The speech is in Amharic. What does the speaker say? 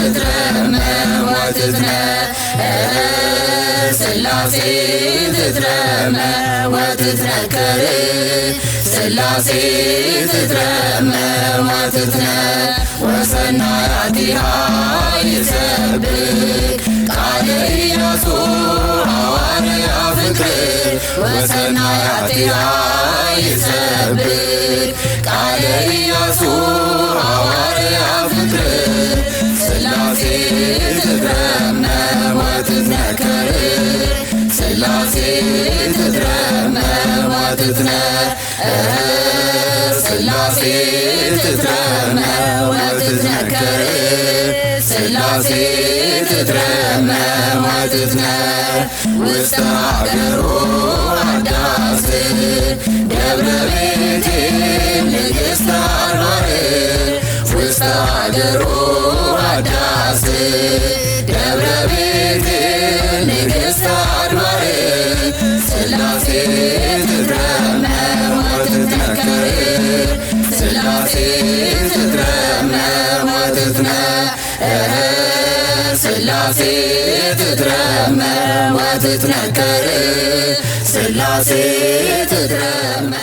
ትትረመ ወትትነ ሥላሴ ትትረመ ወትትነከር ሥላሴ ትትረመ ወትትነ ወሰናያቲሃ ይሰብክ ቃለ ኢያሱ ሐዋርያ ፍቅር ወሰናያቲሃ ይሰብክ ቃለ ኢያሱ ሐዋርያ ፍቅር ሥላሴ ትትረመ ወትትነከር ሥላሴ ትትረመ ወትትነ ሥላሴ ትትረመ ወትትነከር ሥላሴ ትትረመ ወትትነ ውስተ ሀገሩ አዳስ ደብረ ቤቴል ንግሥተ አድባር ውስተ ሀገሩ አዳስ ደብረ ቤቴል ንግሥተ አድባር ሥላሴ ትትረመ ወትትነከር ሥላሴ ትትረመ ወትትነ ሥላሴ ትትረመ ወትትነከር ሥላሴ ትትረመ